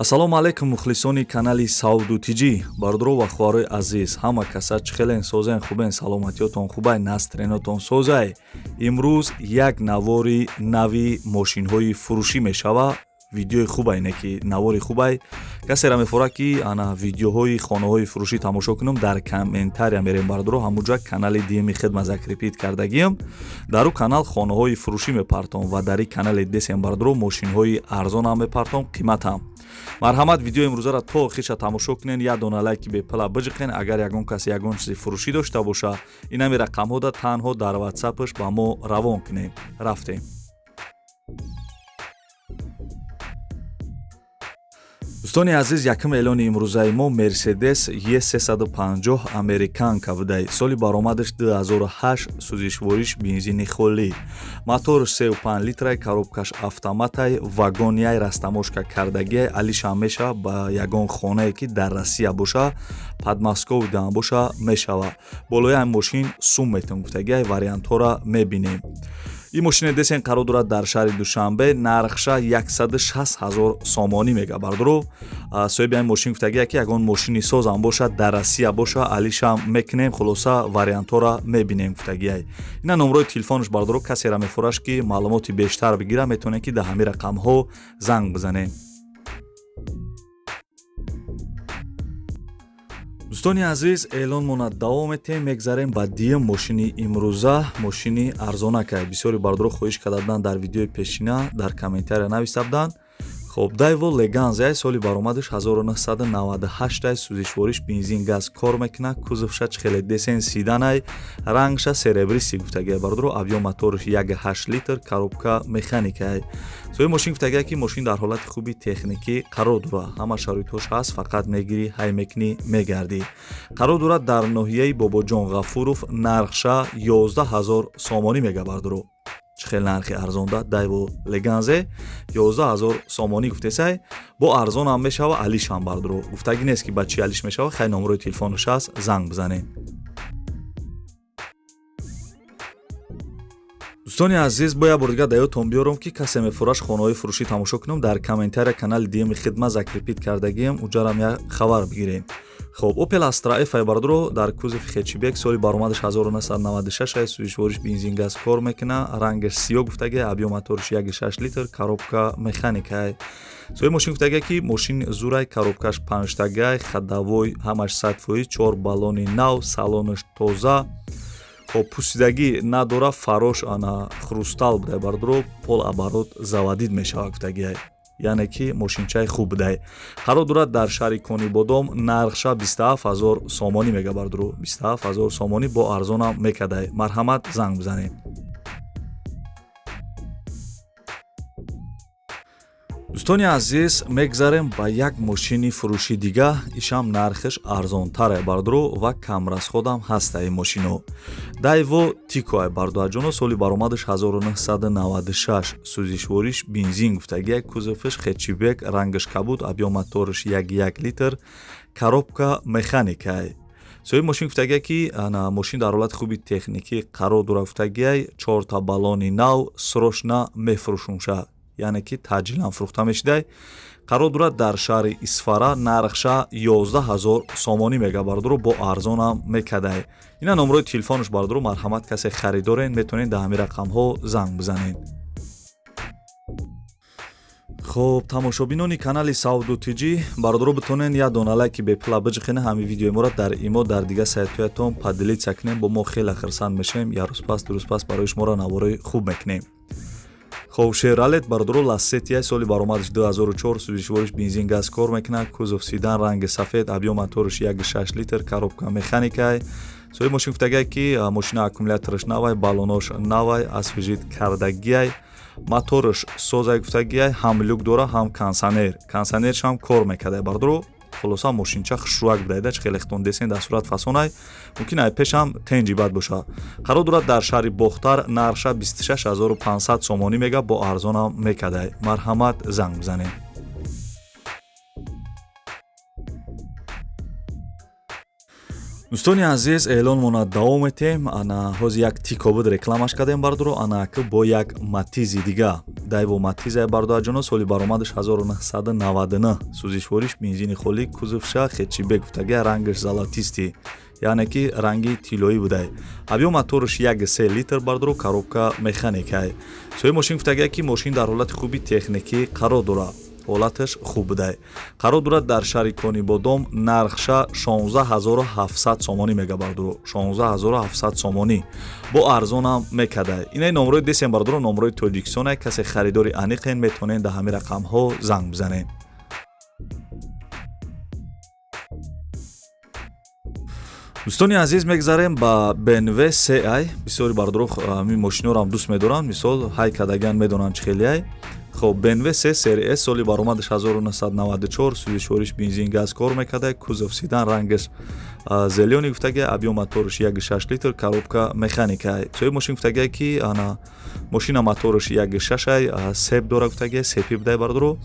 Ассалому алайкум мухлисони канали Сауду Тиҷи. Бардро ва хӯрои азиз, ҳама каса чӣ хелен, созен, хубен, саломатиётон хубай, настренотон созай. Имрӯз як навори нави мошинҳои фурӯшӣ мешава. Видеои хубай не ки навори хубай. Касера мефора ки ана видеоҳои хонаҳои фурӯшӣ тамошо кунам, дар комментария мерем бардро ҳамуҷа канали диеми хидмат закрепит кардагиам. Дар у канал хонаҳои фурӯшӣ мепартом ва дар и канали десем бардро мошинҳои арзонам мепартом, қиматам. Марҳамат, видеои имрӯзаро то охирша тамошо кунен, як дона лайки бепала биҷиқен. Агар ягон кас ягон чизи фурӯшӣ дошта боша, инами рақамҳода танҳо дар WhatsApp-аш ба мо равон кунем. Рафтем. дӯстони азиз, якм эълони имрӯзаи мо Mercedes E350 американка будай. Соли баромадаш 2008, сӯзишвориш бензини холӣ. Моторш 3.5 литрай, коробкаш автоматай, вагонияй растамошка кардагияй, алиша меша ба ягон хонае ки дар Россия боша, Подмоскови дан боша мешава. Болои ҳамин мошин сум метавон гуфтагияй вариантҳоро мебинем. این ماشین دستین قرار دارد در شهر دوشنبه، نرخش 160,000 سامانی میگه بردارو. صاحب این ماشین گفتگی که یگان ماشینی ساز هم باشد در روسیه باشه، علیش هم میکنیم، خلاصه واریانت ها را میبینیم گفتگی. اینا نمره تلفنش بردارو، کسی را میفروش که معلوماتی بیشتر بگیره میتونه که ده همین رقم ها زنگ بزنه. дӯстони азиз, эълон монад давом метем, мегзарем ба дием мошини имрӯза, мошини арзонакай. Бисёри бардро хоҳиш кардабдан дар видеои пешина дар комментария нависта буданд. Хоб, Daewoo Leganza соли баромадаш 1998 сӯзишвориш бензин газ кор мекунад, кузовша чхеле десен сиданай, рангша серебриси гуфтагия бардро, объём моториш 1.8 литр, коробка механикай. сои мошин гуфтагия ки мошин дар ҳолати хуби техникӣ қарор дорад, ҳама шароитҳош ҳаст, фақат мегирӣ, ҳай мекунӣ, мегардӣ. Қарор дорад дар ноҳияи Бобоҷон Ғафуров, нархша 11000 сомонӣ мега бардро. خیلی نرخی ارزان داد. Daewoo Leganza 11000 سامانی گفتسای با ارزان هم میشه و علیش هم بردارو. گفتگی نیست که بچی علیش میشه و خیلی نمره تلفنش هست، زنگ بزنین. دوستانی عزیز، باید بردگاه دیوتون بیارم که کسی میفروش خانه‌های فروشی تماشا کنم، در کامنتار کانال دیم خدمت закрепит کردگیم، اونجا هم یک خبر بگیریم. خب Opel Astra F бардро дар кузов Хечибек, соли баромадаш 1996, сӯзишвориш бензин газ кор мекуна, рангаш сиёҳ гуфтагия, объём моториш 1.6 литр, коробка механикай. сои мошин гуфтагия ки мошин зурай, коробкаш 5 тагай, ходовой, ҳамаш 100%, 4 баллони нав, салонаш тоза. خب پوسیدگی نداره، فراش آن خروستال بوده بردرو، پول оборот заводид мешавад гуфтагия. یعنی که ماشینچای خوب بوده. قرار دارد در شهر کنی بادام، نرخش 27000 سامانی میگه بردرو. 27000 سامانی با ارزان هم میکده. مرحمت، زنگ بزنید. دوستانی عزیز، میگذاریم با یک ماشینی فروشی دیگه. ایشم نرخش ارزان تره بردرو و کم رسخودم هسته این ماشینو. Daewoo Tico бардо ҷоно, соли баромадаш 1996, сӯзишвориш бензин гуфтагия, кузовиш Хечибек, рангаш кабуд, объём моториш 1.1 литр, коробка механикай. сои мошин гуфтагия ки мошин дар ҳолати хуби техникӣ қарор дорад гуфтагия, 4 та баллони нав, срочно мефурӯшумша, яъне ки таъҷилан фурӯхта мешидай. қарор дорад дар шаҳри Исфара, нархша 11000 сомонӣ мега бардро, бо арзонам мекадай. ина номрои телефонаш бардро, марҳамат, касе харидорен метавонед дар ҳамин рақамҳо занг бизанед. خب тамошобинони канали Сауду Тиҷи, бардро битонен як дона лайки бепла биҷиқена, ҳамин видеои моро дар имо дар дига сайтҳоятон поделиться кунем, бо мо хеле хирсанд мешавем, як рӯзпас дурӯзпас барои шуморо навораи хуб мекунем. خب Chevrolet бардро Lacetti соли баромадаш 2004, сӯзишвориш бензин газ кор мекунад, кузов седан, ранги сафед, объём моториш 1.6 литр, коробка механикай. сои мошин гуфтагия ки мошина аккумулятораш навай, баллонош навай, освежит кардагияй, моториш созай гуфтагияй, ҳам люк дора, ҳам кондисионер, кондисионерш ҳам кор мекардай бардро. خلاصا ماشینچه خشوک بوده، خیلی خطون دستین در صورت فسونای ممکنه پیش هم تنجی بد باشه. قرار دارد در شهر باختر، نرخش 26500 سامانی میگه، با ارزان هم میکده. مرحمت، زنگ بزنید. دوستانی عزیز، اعلان موناد دوام میتیم. انا هوز یک تیکو بود رکلامش کردیم بردارو. انا که با یک ماتیزی دیگه Дайво Матиза бардоаҷоно соли баромадаш 1999 сӯзишвориш бензини холӣ кузовша хечибе гуфтага рангаш золотисти яъне ки ранги тиллоӣ будай. Объем мотораш 1.3 литр бардро коробка механикай. Соҳиби мошин гуфтага ки мошин дар ҳолати хуби техникӣ қарор дорад. ҳолаташ хуб будай. Қарор дорад дар шаҳри Конибодом нархша 16700 сомонӣ мегабардро 16700 сомонӣ бо арзонам мекадай. Инаи номрои десем бардро номрои Тоҷикистонай касе харидори аниқен метонен дар ҳамин рақамҳо занг бизанен. дӯстони азиз мегзарем ба BMW CI бисёри бардро ҳамин мошинҳоро дӯст медоранд мисол ҳай кадаган медонанд чӣ хелияй. خب BMW 3 سری S سالی برآمدش 1994 سوزشورش بنزین گاز کار میکرده کوزوف سیدان رنگش زلیونی گفتگه ابیوم موتورش 1.6 لیتر коробка механика توی ماشین گفتگه کی انا ماشین موتورش 1.6 سیب داره گفتگه سیپی بده بردرو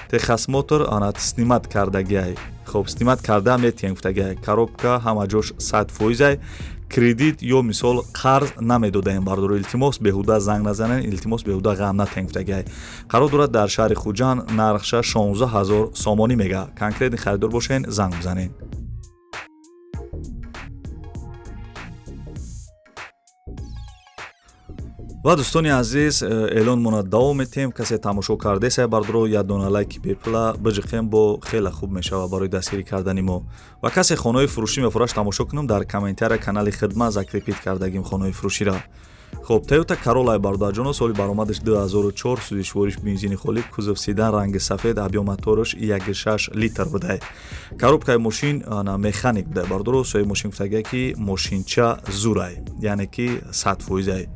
تخص موتور انا سنیمت کردگی خب سنیمت کرده میتین گفتگه коробка همه جوش 100% кредит ё мисол қарз намедодаем бардоро илтимос беҳуда занг назанен илтимос беҳуда ғам натенгфтагай қарор дорад дар шаҳри Хуҷанд нархша 16000 сомонӣ мега конкретни харидор бошен занг бизанен. ва дӯстони азиз эълонмона давом метем касе тамошо кардеса бардро як дона лайки бепла биҷиқем бо хела хуб мешава барои дастгирӣ кардани мо ва касе хонаҳои фурӯшӣ мефураш тамошо кунам дар комментария канали хидмат закрепит кардагим хонаҳои фурӯширо. хоб Toyota Corolla бардоаҷоно соли баромадаш 2004 сӯзишвориш бензини холӣ кузов седан ранги сафед объем мотораш 1.6 литр будай коробкаи мошин механик будай бардоро соҳиби мошин гуфтага ки мошинча зурай яъне ки 100%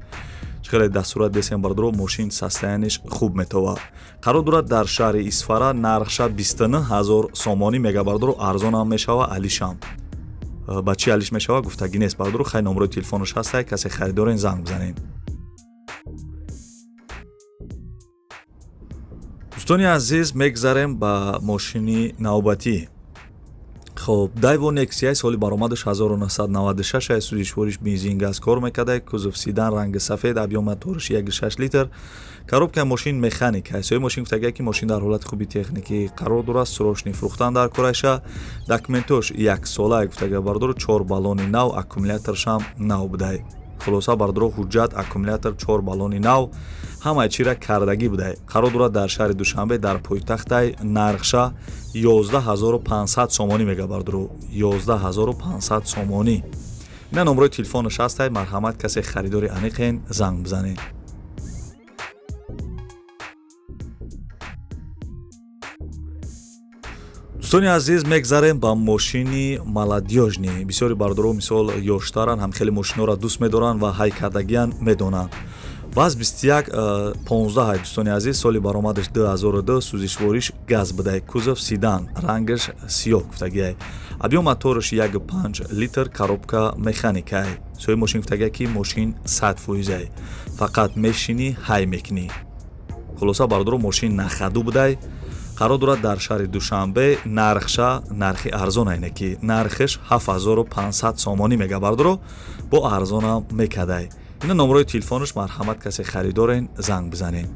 خیلی در صورت دستیم بردارو ماشین سستانش خوب میتوه. قرار دارد در شهر اسفاره نرخش 29000 سامانی میگه بردارو ارزان هم میشوه علیشم. بچی علیش میشوه گفتگی نیست بردارو خیلی نمره تلفنش هسته کسی خریدارین زنگ بزنین. دوستانی عزیز میگذاریم با ماشینی نوبتی. خب Daewoo Nexia соли баромадаш 1996 сӯзишвориш бензин газ кор мекарда кузов седан ранги сафед объем мотораш 1.6 литр коробкаи мошин механика соҳиби мошин гуфтага ки мошин дар ҳолати хуби техникӣ қарор дорад срочни фурӯхтан дар кораша документош 1 сола гуфтага бардор 4 баллони нав аккумуляторшам нав будай хулоса бардро ҳуҷҷат аккумулятор 4 баллони нав ҳамаи чира кардагӣ будай қарор дорад дар шаҳри Душанбе дар пойтахтай нархша 11500 сомонӣ мега бардро 11500 сомонӣ ина номрои телефонош ҳастай марҳамат касе харидори аниқен занг бизанед. دوستانی عزیز میگذاریم با ماشینی مالادیوژنی بسیاری بردارو مثال یاشتارن هم خیلی ماشینا را دوست میدارن و های کردگیان میدونن واز 2115 دوستانی عزیز سالی برآمدش 2002 سوزشواریش گاز بده کوزوف سیدان رنگش سیاه گفتگی объем моторش 1.5 لیتر коробка механика соҳиби мошин гуфтага ки мошин 100% фақат мешини ҳай мекунӣ хулоса бардоро мошин нахаду будай қарор дорад дар шаҳри Душанбе нархша нархи арзон айне ки нархиш 7500 сомонӣ мега бардоро бо арзонам мекадай ина номрои телефонош марҳамат касе харидорен занг бизанен.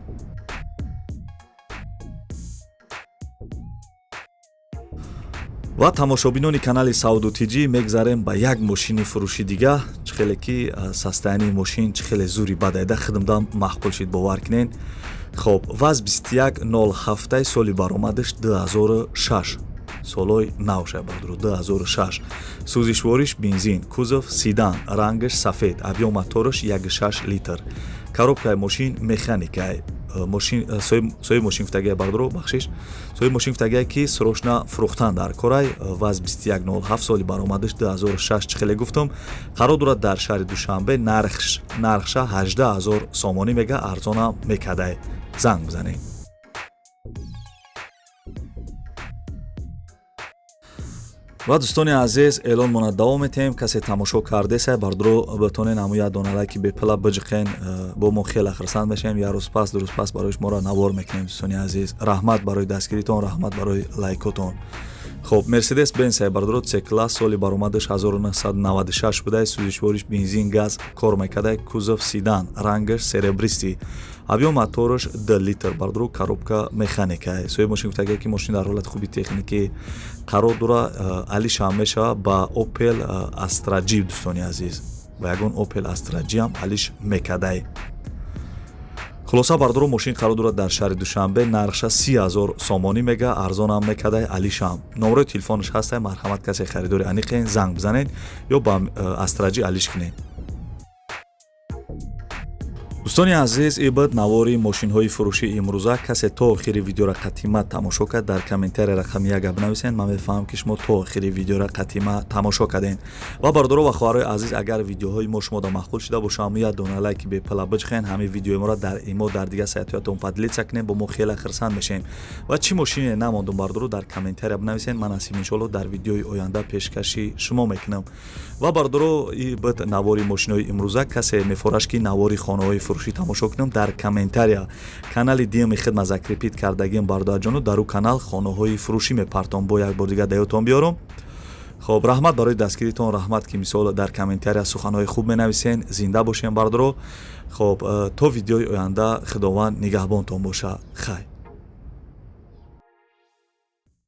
ва тамошобинони канали Сауду Тиҷӣ мегзарем ба як мошини фурӯши дига чӣ хеле ки састаянии мошин чӣ хеле зури бадайда хидмдан маҳқул шид бовар кунен. خب واز 2107 соли баромадаш 2006 солои навша бардро 2006 сӯзишвориш бензин кузов седан рангаш сафед объем мотораш 1.6 литр коробкаи мошин механика мошин соҳиби мошин гуфтага бардро бахшиш соҳиби мошин гуфтага ки срочна фурӯхтан дар корай ваз 2107 соли баромадаш 2006 чӣ хеле гуфтам қарор дорад дар шаҳри Душанбе нархша 18000 сомонӣ мега арзонам мекадай занг бизанед. ва дӯстони азиз эълонмона давом метем касе тамошо кардеса бардро битонен ҳаму як дона лайки бепла биҷиқен бо мо хеле хирсанд мешавем як рӯз пас ду рӯз пас барои шуморо навор мекунем дӯстони азиз раҳмат барои дастгиритон раҳмат барои лайкотон. خب مرسدس بنز بардро C-класс соли баромадаш 1996 буда, сӯзишвориш бензин газ кор мекарда, кузов седан, рангаш серебристӣ, авё мотораш 2 литр бардро, коробка механика. соҳиби мошин гуфтааги ки мошин дар ҳолати хуби техникӣ қарор дора, алиш ҳам мешава ба Opel Astra G. дӯстони азиз, ба ягон Opel Astra G ҳам алиш мекардай. хулоса бардро мошин қарор дорад дар шаҳри Душанбе, нархша 30,000 сомонӣ мега, арзонам мекардай, алишам. номерои телефонаш ҳастай, марҳамат касе харидори аниқен занг бизанед ё ба Astra G алиш кунед. дӯстони азиз, ибад навори мошинҳои фурӯшии имрӯза. касе то охири видеоро қатима тамошо кард, дар комментария рақами 1 гап нависен. ман мефаҳмам ки шумо то охири видеоро қатима тамошо карден. ва бардоро ва хоҳарои азиз, агар видеоҳои мо шумода маъқул шуда бошад, ҳамин як дона лайки бепала биҷхен, ҳамин видеои моро дар имо дар дигар сайтҳоятон поделиться кунед, бо мо хеле хирсанд мешем. ва чӣ мошине намондум бардоро дар комментария бинависен, ман ҳастим иншоалло дар видеои оянда пешкаши шумо мекунам. ва бардоро ибад навори мошинҳои имрӯза, касе мефораш ки навори хонаҳои фурӯшӣ тамошо кунам, дар комментария канали диами хидмат закрепит кардагим бардоаҷону дар ӯ канал хонаҳои фурӯшӣ мепартом. бо як бор дигар даётон биёрам. хоб раҳмат барои дастгиритон, раҳмат ки мисол дар комментария суханҳои хуб менависен. зинда бошем бардоро. хоб то видеои оянда худованд нигаҳбонтон боша. хай.